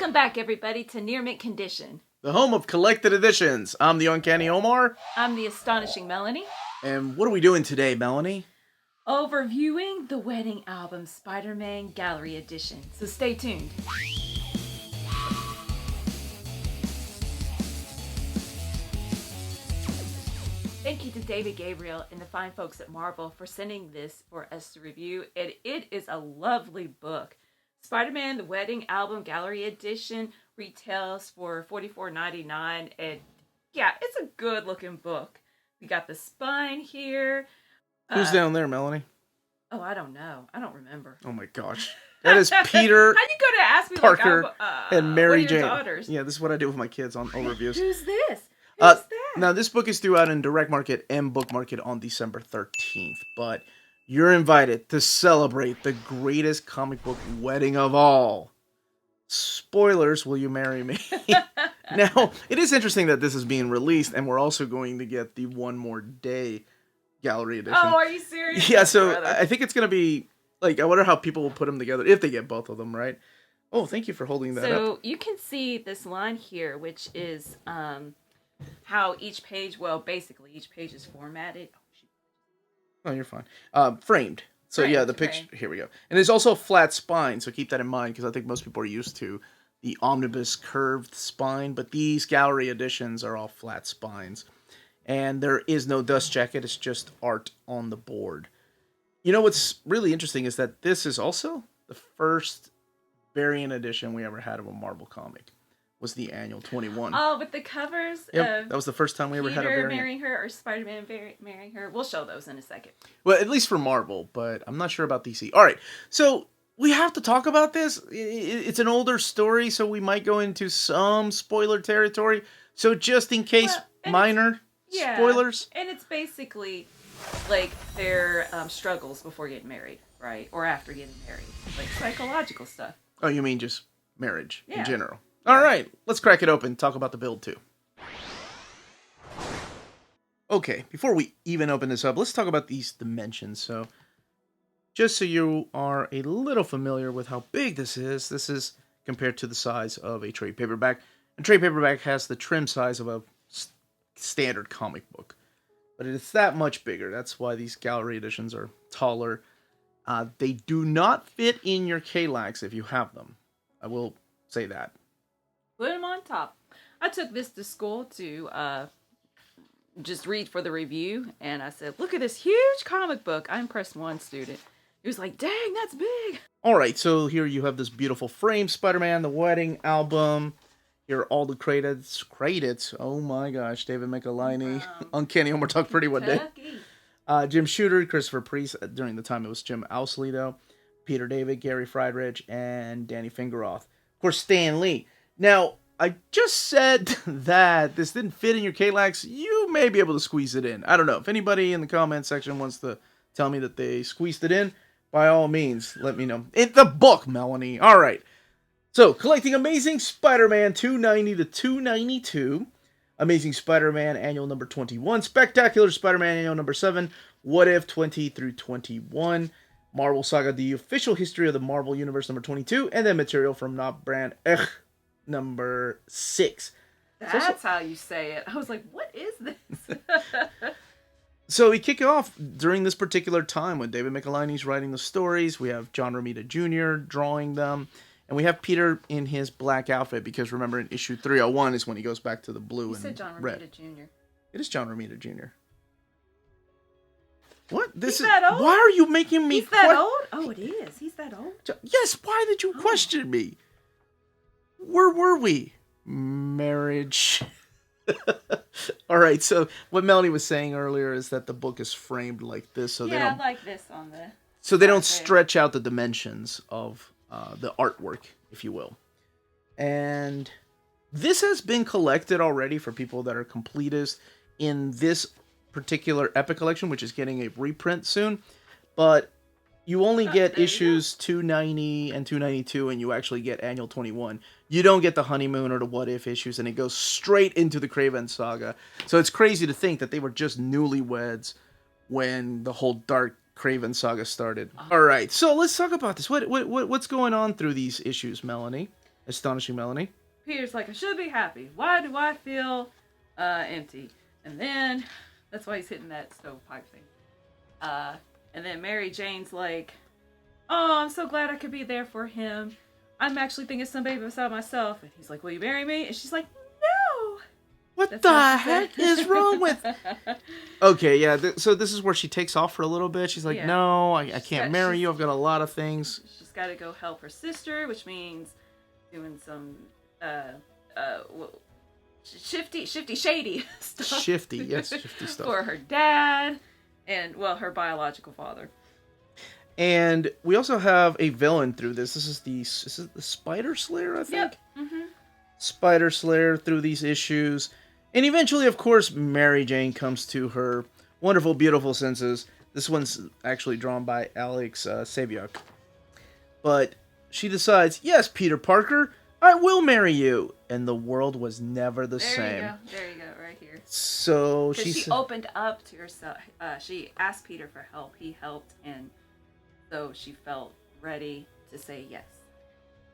Welcome back, everybody, to Near Mint Condition. The home of collected editions. I'm the Uncanny Omar. I'm the Astonishing Melanie. And what are we doing today, Melanie? Overviewing the wedding album Spider-Man Gallery Edition. So stay tuned. Thank you to David Gabriel and the fine folks at Marvel for sending this for us to review. And it is a lovely book. Spider-Man, the Wedding Album Gallery Edition retails for $44.99. And yeah, it's a good looking book. We got the spine here. Who's down there, Melanie? Oh, I don't know. I don't remember. Oh my gosh. That is Peter, how you going to ask me Parker, like and Mary Jane. Daughters? Yeah, this is what I do with my kids on overviews. Who's this? Who's that? Now, this book is due out in direct market and book market on December 13th, but you're invited to celebrate the greatest comic book wedding of all. Spoilers, will you marry me? Now, it is interesting that this is being released, and we're also going to get the One More Day Gallery Edition. Oh, are you serious? Yeah, so I think it's going to be, like, I wonder how people will put them together, if they get both of them, right? Oh, thank you for holding that up. So, you can see this line here, which is how each page, basically each page is formatted. Oh, you're fine. Framed. So yeah, the picture, here we go. And there's also a flat spine, so keep that in mind, because I think most people are used to the omnibus curved spine, but these gallery editions are all flat spines. And there is no dust jacket, it's just art on the board. You know what's really interesting is that this is also the first variant edition we ever had of a Marvel comic. Was the annual 21. Oh, with the covers? Yep, that was the first time we ever had a variant. Peter marrying her or Spider-Man marrying her. We'll show those in a second. Well, at least for Marvel, but I'm not sure about DC. All right, so we have to talk about this. It's an older story, so we might go into some spoiler territory. So just in case, minor spoilers. And it's basically like their struggles before getting married, right? Or after getting married. Like psychological stuff. Oh, you mean just marriage in general? All right, let's crack it open. Talk about the build, too. Okay, before we even open this up, let's talk about these dimensions. So, just so you are a little familiar with how big this is compared to the size of a trade paperback. And trade paperback has the trim size of a standard comic book. But it's that much bigger. That's why these gallery editions are taller. They do not fit in your K-Lax if you have them. I will say that. Put them on top. I took this to school to just read for the review, and I said, look at this huge comic book. I impressed one student. He was like, dang, that's big. All right, so here you have this beautiful frame, Spider-Man, the wedding album. Here are all the credits. Oh my gosh, David Michelinie, Uncanny Omar talked pretty one day. Jim Shooter, Christopher Priest, during the time it was Jim Owsley, though. Peter David, Gary Friedrich, and Danny Fingeroth. Of course, Stan Lee. Now, I just said that this didn't fit in your K-Lax. You may be able to squeeze it in. I don't know. If anybody in the comment section wants to tell me that they squeezed it in, by all means, let me know. In the book, Melanie. All right. So, collecting Amazing Spider-Man 290 to 292. Amazing Spider-Man Annual number 21. Spectacular Spider-Man Annual number 7. What If 20 through 21. Marvel Saga, The Official History of the Marvel Universe number 22. And then material from Not Brand number 6. That's how you say it. I was like, what is this? So we kick off during this particular time when David Michelinie's writing the stories. We have John Romita Jr. drawing them. And we have Peter in his black outfit because remember in issue 301 is when he goes back to the blue and red. You said John Romita Jr. It is John Romita Jr. What? He's that old? Why are you making me... He's that old? Oh, it is. He's that old? Yes, why did you question me? Where were we? Marriage. All right, so what Melanie was saying earlier is that the book is framed like this. So they don't, I like this on the... So they don't stretch out the dimensions of the artwork, if you will. And this has been collected already for people that are completists in this particular Epic Collection, which is getting a reprint soon. But you only get issues 290 and 292, and you actually get Annual 21. You don't get the Honeymoon or the What If issues, and it goes straight into the Kraven Saga. So it's crazy to think that they were just newlyweds when the whole Dark Kraven Saga started. All right, so let's talk about this. What's going on through these issues, Melanie? Astonishing Melanie. Peter's like, I should be happy. Why do I feel empty? And then, that's why he's hitting that stovepipe thing. And then Mary Jane's like, oh, I'm so glad I could be there for him. I'm actually thinking somebody beside myself. And he's like, will you marry me? And she's like, no. What the heck is wrong with... Okay, yeah, so this is where she takes off for a little bit. She's like, no, I can't marry you. I've got a lot of things. She's got to go help her sister, which means doing some shady stuff. Shifty stuff. For her dad and, well, her biological father. And we also have a villain through this. This is the Spider Slayer, I think? Yep. Mm-hmm. Spider Slayer through these issues. And eventually, of course, Mary Jane comes to her wonderful, beautiful senses. This one's actually drawn by Alex Saviuk. But she decides, yes, Peter Parker, I will marry you. And the world was never the same. There you go, right here. So she opened up to herself. She asked Peter for help. He helped, and so she felt ready to say yes.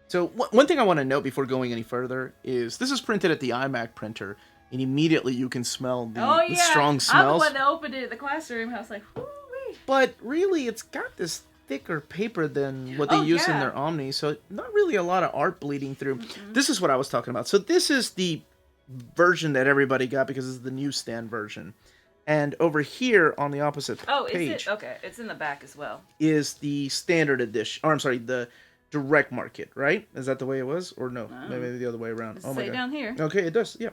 So one thing I want to note before going any further is this is printed at the iMac printer, and immediately you can smell the strong smells. I'm the one that opened it in the classroom. I was like, whoo-wee. But really, it's got this thicker paper than what they use in their Omni, so not really a lot of art bleeding through. Mm-hmm. This is what I was talking about. So this is the version that everybody got because it's the newsstand version. And over here on the opposite page... is it? Okay, it's in the back as well. ...is the standard edition. Or, I'm sorry, the direct market, right? Is that the way it was? Or no? Maybe the other way around. Oh my God. Down here. Okay, it does, yeah.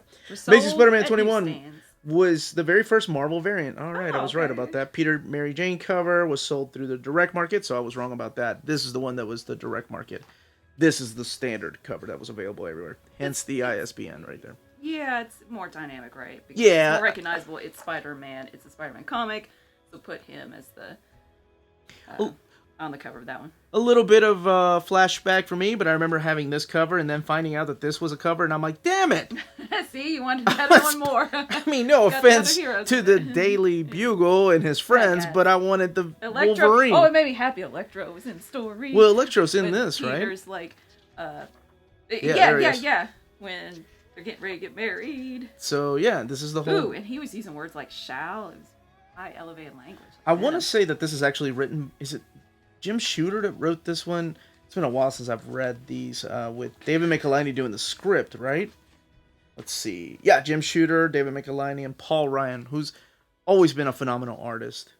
Amazing Spider-Man 21 was the very first Marvel variant. All right, I was right about that. Peter Mary Jane cover was sold through the direct market, so I was wrong about that. This is the one that was the direct market. This is the standard cover that was available everywhere. Hence the ISBN right there. Yeah, it's more dynamic, right? Because yeah. It's more recognizable. It's Spider-Man. It's a Spider-Man comic. So put him as the... on the cover of that one. A little bit of flashback for me, but I remember having this cover and then finding out that this was a cover, and I'm like, damn it! See, you wanted that one more. I mean, no offense to the Daily Bugle and his friends, but I wanted the Electro. Wolverine. Oh, it made me happy. Electro was in the story. Well, Electro's in this, right? Peter's like, yeah. When they're getting ready to get married. So, yeah, this is the whole... Ooh, and he was using words like shall. It was high elevated language. I want to say that this is actually written... Is it Jim Shooter that wrote this one? It's been a while since I've read these with David Michelinie doing the script, right? Let's see. Yeah, Jim Shooter, David Michelinie, and Paul Ryan, who's always been a phenomenal artist.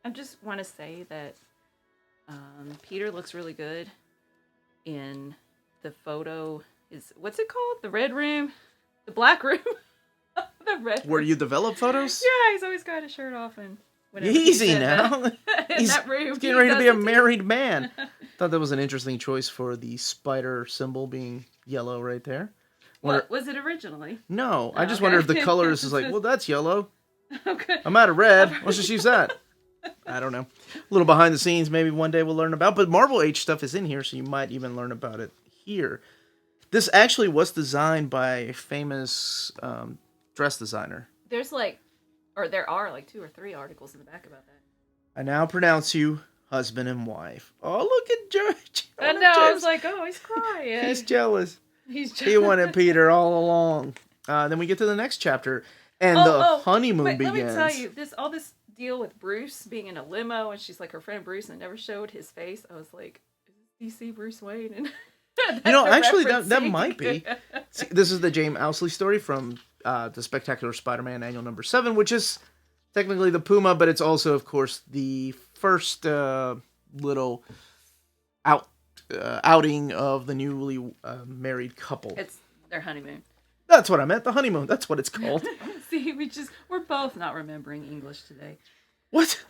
I just want to say that Peter looks really good in the photo. What's it called? The red room? The black room? The red room. Where you develop photos? Yeah, he's always got his shirt off and... Easy now. In that room, he's getting ready to be a married man. Thought that was an interesting choice for the spider symbol being yellow right there. What was it originally? No, I just wonder if the colors is like, well, that's yellow. Okay. I'm out of red. Let's just use that. I don't know. A little behind the scenes, maybe one day we'll learn about. But Marvel Age stuff is in here, so you might even learn about it here. This actually was designed by a famous dress designer. There are like 2 or 3 articles in the back about that. I now pronounce you husband and wife. Oh, look at George. I know. I was like, oh, he's crying. He's jealous. He wanted Peter all along. Then we get to the next chapter, and the honeymoon begins. Let me tell you, all this deal with Bruce being in a limo, and she's like her friend Bruce, and never showed his face. I was like, is DC Bruce Wayne? And actually, that might be. See, this is the James Owsley story from the Spectacular Spider-Man Annual Number 7, which is technically the Puma, but it's also, of course, the first little outing of the newly married couple. It's their honeymoon. That's what I meant. The honeymoon. That's what it's called. See, we're both not remembering English today. What?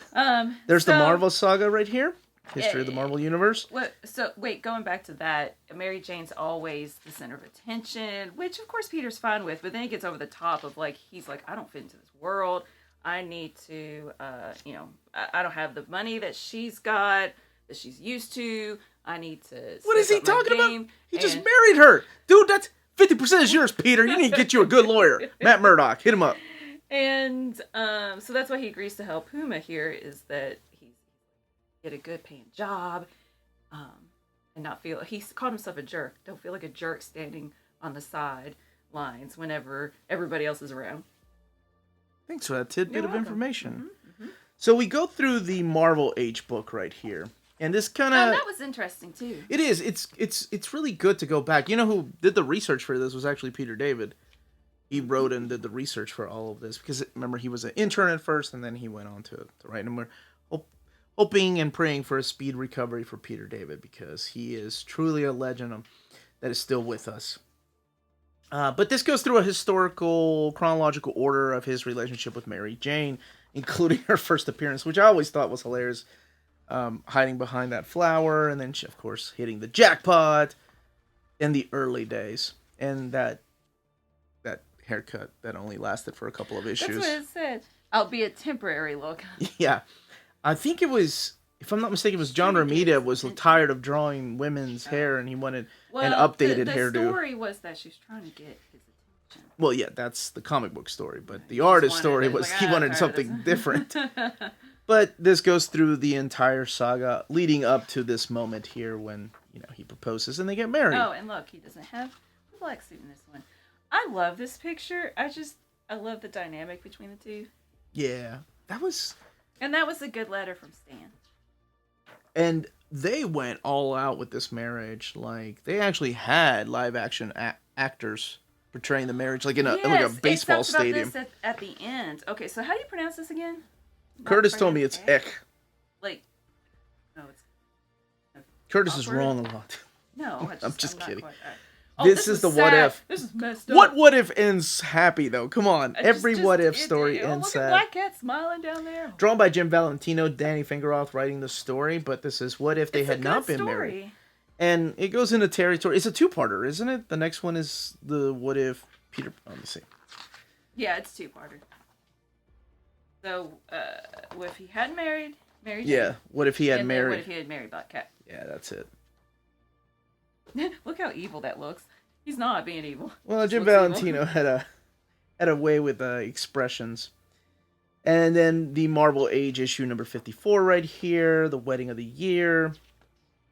There's the Marvel saga right here. History of the Marvel Universe. Going back to that, Mary Jane's always the center of attention, which of course Peter's fine with, but then he gets over the top of he's like, I don't fit into this world. I need to, I don't have the money that she's got, that she's used to. I need to... What is he talking about? He just married her. Dude, that's 50% is yours, Peter. You need to get you a good lawyer. Matt Murdock, hit him up. And so that's why he agrees to help Puma here, is that get a good paying job. and not feel, he called himself a jerk. Don't feel like a jerk standing on the side lines whenever everybody else is around. Thanks for that tidbit of information. Mm-hmm. So we go through the Marvel Age book right here. And this kind of... that was interesting, too. It is. It's really good to go back. You know who did the research for this was actually Peter David. He wrote and did the research for all of this. Because, remember, he was an intern at first, and then he went on to write. And we're hoping and praying for a speed recovery for Peter David, because he is truly a legend that is still with us. But this goes through a historical, chronological order of his relationship with Mary Jane, including her first appearance, which I always thought was hilarious. Hiding behind that flower, and then, of course, hitting the jackpot in the early days. And that haircut that only lasted for a couple of issues. That's what it said. I'll be a temporary look. Yeah. I think it was, if I'm not mistaken, it was John Romita was tired of drawing women's hair, and he wanted an updated hairdo. The story was that she was trying to get his attention. Well, yeah, that's the comic book story, but the artist story was he wanted something different. But this goes through the entire saga, leading up to this moment here when, he proposes and they get married. Oh, and look, he doesn't have a black suit in this one. I love this picture. I love the dynamic between the two. Yeah, that was a good letter from Stan. And they went all out with this marriage. Like, they actually had live action actors portraying the marriage, like in a baseball stadium. About this at the end. Okay, so how do you pronounce this again? Curtis told me it's Ek. Like, no, it's... Curtis is wrong a lot. No, I'm just kidding. This is the sad. what if. This is messed up. What if ends happy, though? Come on. Every what if story ends sad. Look at Black Cat smiling down there. Drawn by Jim Valentino, Danny Fingeroth writing the story, but this is what if they had not been married. And it goes into territory. It's a two-parter, isn't it? The next one is the what if Peter... Let me see. Yeah, it's two-parter. So, what if he hadn't married Jane? Yeah, what if he had married... What if he had married Black Cat? Yeah, that's it. Look how evil that looks. He's not being evil. Well, Jim Valentino had a way with expressions. And then the Marvel Age issue number 54 right here, the Wedding of the Year.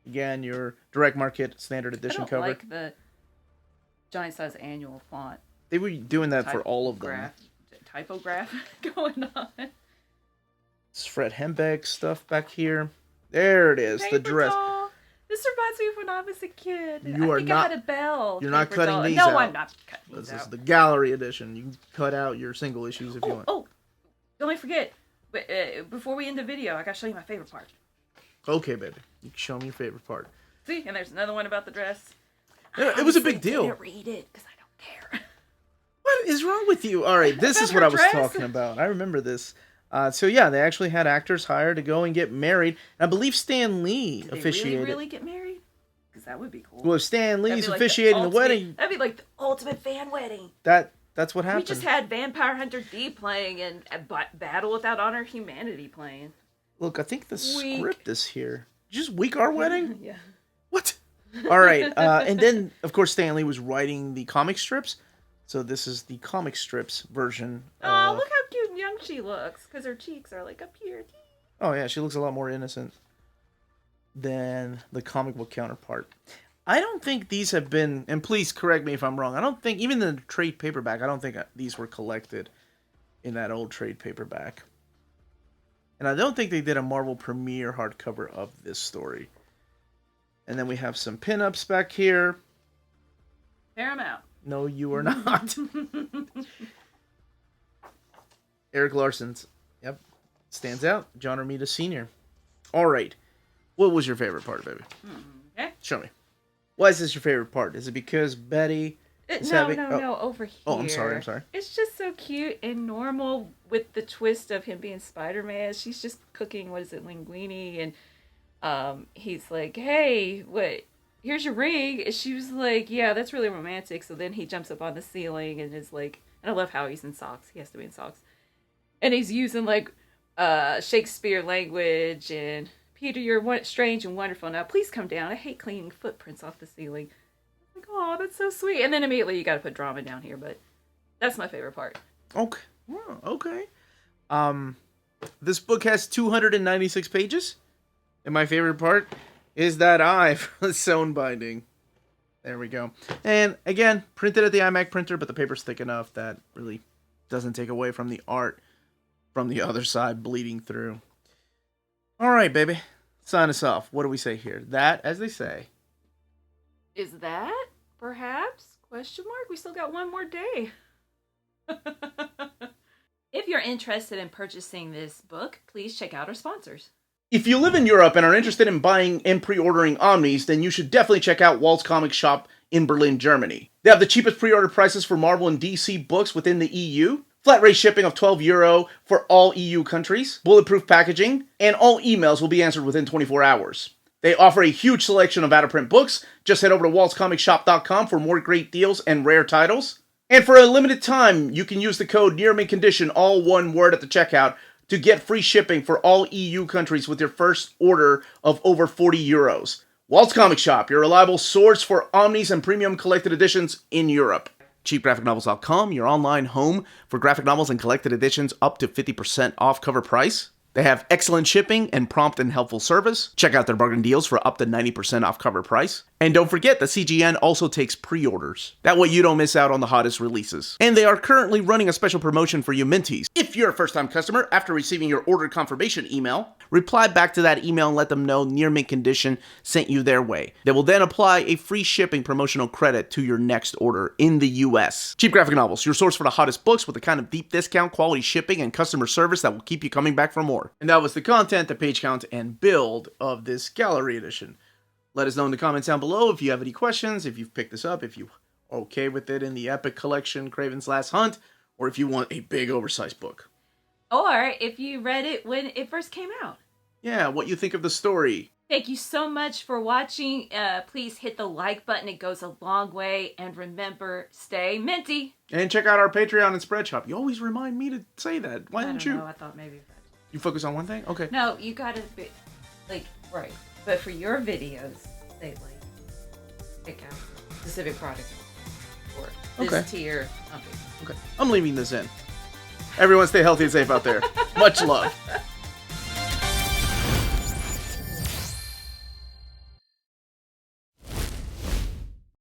Again, your direct market standard edition cover. I like the giant size annual font. They were doing that for all of them. Typograph going on. It's Fred Hembeck stuff back here. There it is, the dress. Doll. This reminds me of when I was a kid. I had a bell. You're not cutting these out. No, I'm not cutting these out. This is the gallery edition. You can cut out your single issues if you want. Oh, don't forget. But before we end the video, I gotta show you my favorite part. Okay, baby. You can show me your favorite part. See, and there's another one about the dress. It was a big deal. I didn't read it because I don't care. What is wrong with you? All right, this is what I was talking about. I remember this. So yeah, they actually had actors hired to go and get married. And I believe Stan Lee officiated. Did they really get married? Because that would be cool. Well, if Stan Lee's officiating the wedding, that'd be like the ultimate fan wedding. That's what happened. We just had Vampire Hunter D playing and Battle Without Honor Humanity playing. Look, I think the script is here. Just week our wedding? Yeah. What? All right. And then, of course, Stan Lee was writing the comic strips. So this is the comic strips version. Oh, look how cute and young she looks. Because her cheeks are like up here. Oh, yeah. She looks a lot more innocent than the comic book counterpart. I don't think these have been, and please correct me if I'm wrong, I don't think, even the trade paperback, I don't think these were collected in that old trade paperback. And I don't think they did a Marvel Premiere hardcover of this story. And then we have some pinups back here. Tear them out. No, you are not. Eric Larson's. Yep. Stands out. John Romita Sr. All right. What was your favorite part, baby? Okay. Show me. Why is this your favorite part? Is it because Betty is having... No, over here. Oh, I'm sorry. It's just so cute and normal with the twist of him being Spider-Man. She's just cooking, linguine, and he's like, hey, what... Here's your ring. And she was like, yeah, that's really romantic. So then he jumps up on the ceiling and is like, and I love how he's in socks. He has to be in socks. And he's using Shakespeare language and Peter, you're strange and wonderful. Now please come down. I hate cleaning footprints off the ceiling. Like, oh, that's so sweet. And then immediately you got to put drama down here, but that's my favorite part. Okay. Well, okay. This book has 296 pages. And my favorite part is that I for the sewn binding. There we go. And again, printed at the iMac printer, but the paper's thick enough that really doesn't take away from the art from the other side bleeding through. All right, baby. Sign us off. What do we say here? That, as they say. Is that perhaps? Question mark? We still got one more day. If you're interested in purchasing this book, please check out our sponsors. If you live in Europe and are interested in buying and pre-ordering Omnis, then you should definitely check out Walt's Comic Shop in Berlin, Germany. They have the cheapest pre-order prices for Marvel and DC books within the EU, flat rate shipping of €12 for all EU countries, bulletproof packaging, and all emails will be answered within 24 hours. They offer a huge selection of out-of-print books. Just head over to waltzcomicshop.com for more great deals and rare titles. And for a limited time, you can use the code nearmintcon, all one word at the checkout, to get free shipping for all EU countries with your first order of over €40. Walt's Comic Shop, your reliable source for Omnis and premium collected editions in Europe. CheapGraphicNovels.com, your online home for graphic novels and collected editions up to 50% off cover price. They have excellent shipping and prompt and helpful service. Check out their bargain deals for up to 90% off cover price. And don't forget that CGN also takes pre-orders. That way you don't miss out on the hottest releases. And they are currently running a special promotion for you Minties. If you're a first-time customer, after receiving your order confirmation email, reply back to that email and let them know Near Mint Condition sent you their way. They will then apply a free shipping promotional credit to your next order in the US. Cheap Graphic Novels, your source for the hottest books with the kind of deep discount, quality shipping, and customer service that will keep you coming back for more. And that was the content, the page count, and build of this gallery edition. Let us know in the comments down below if you have any questions, if you've picked this up, if you are okay with it in the Epic Collection, Craven's Last Hunt, or if you want a big oversized book. Or if you read it when it first came out. Yeah, what you think of the story. Thank you so much for watching. Please hit the like button. It goes a long way. And remember, stay minty. And check out our Patreon and Spreadshop. You always remind me to say that. Why didn't you? I thought maybe. You focus on one thing? Okay. No, you gotta be, right. But for your videos, they pick out specific product for this tier. Okay. I'm leaving this in. Everyone stay healthy and safe out there. Much love.